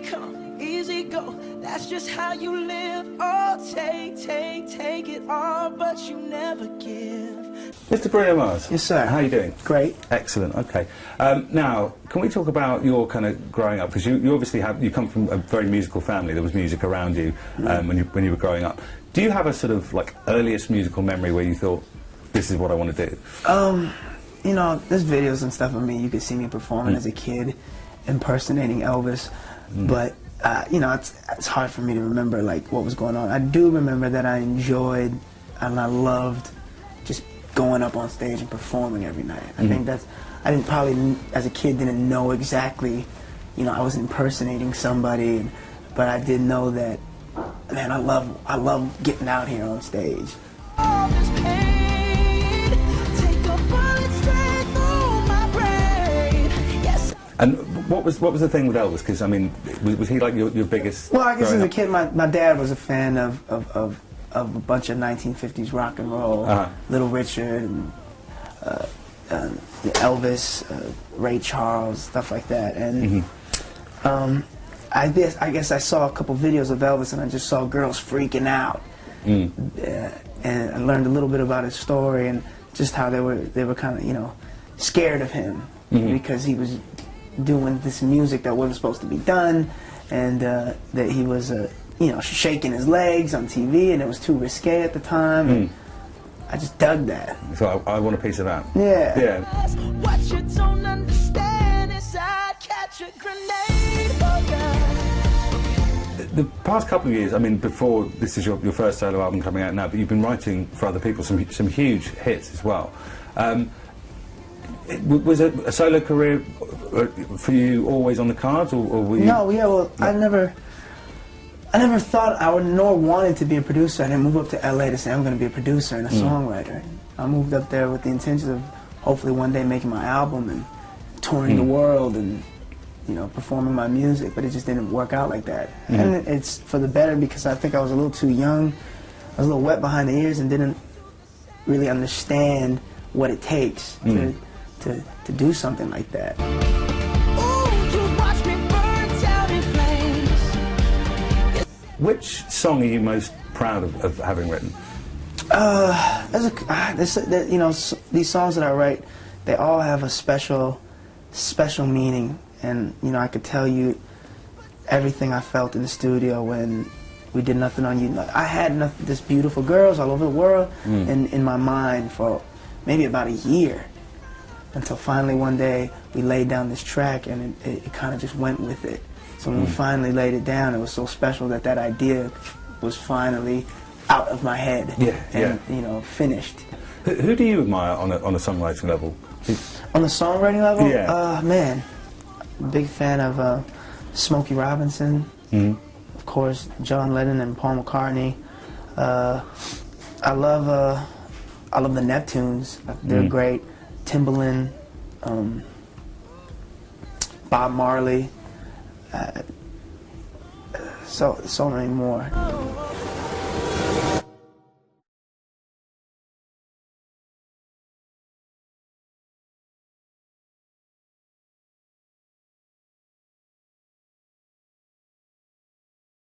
come, easy go. That's just how you live. Oh, take it all, but you never give. Mr. Bruno Mars. Yes, sir. How are you doing? Great. Excellent. Okay. Now, can we talk about your kind of growing up? Because you obviously you come from a very musical family. There was music around you when you were growing up. Do you have a sort of like earliest musical memory where you thought, this is what I want to do? You know, there's videos and stuff of me. You could see me performing as a kid, impersonating Elvis. But you know, it's hard for me to remember like what was going on. I do remember that I enjoyed and I loved just going up on stage and performing every night. I think that's, I didn't probably, as a kid, didn't know exactly, you know, I was impersonating somebody, but I did know that, man, I love getting out here on stage. All this pain, take a bullet straight through my brain. Yes. And what was the thing with Elvis? Because I mean, was he like your biggest? Well, I guess as a up? kid, my dad was a fan of a bunch of 1950s rock and roll, Little Richard, and, Elvis, Ray Charles, stuff like that. And I guess I saw a couple videos of Elvis, and I just saw girls freaking out, and I learned a little bit about his story and just how they were kind of, you know, scared of him because he was doing this music that wasn't supposed to be done, and that he was you know, shaking his legs on TV, and it was too risque at the time. And I just dug that. So I want a piece of that. Yeah. Yeah. What you don't understand is I'd catch a grenade. The past couple of years, I mean, before this is your first solo album coming out now, but you've been writing for other people some huge hits as well. Was a solo career for you always on the cards, or were you? No, yeah, well, I never thought I would, nor wanted to be a producer. I didn't move up to LA to say I'm going to be a producer and a songwriter. I moved up there with the intention of hopefully one day making my album and touring the world and, you know, performing my music, but it just didn't work out like that. And it's for the better because I think I was a little too young. I was a little wet behind the ears and didn't really understand what it takes to do something like that. Which song are you most proud of having written? You know, these songs that I write, they all have a special meaning, and you know, I could tell you everything I felt in the studio when we did Nothing on You. I had this beautiful girls all over the world in my mind for maybe about a year, until finally one day we laid down this track, and it kind of just went with it. So when we finally laid it down, it was so special that that idea was finally out of my head and you know, finished. Who do you admire on a songwriting level? On the songwriting level, Yeah. Man, big fan of Smokey Robinson, of course, John Lennon and Paul McCartney. I love the Neptunes. They're great. Timbaland, Bob Marley. So many more.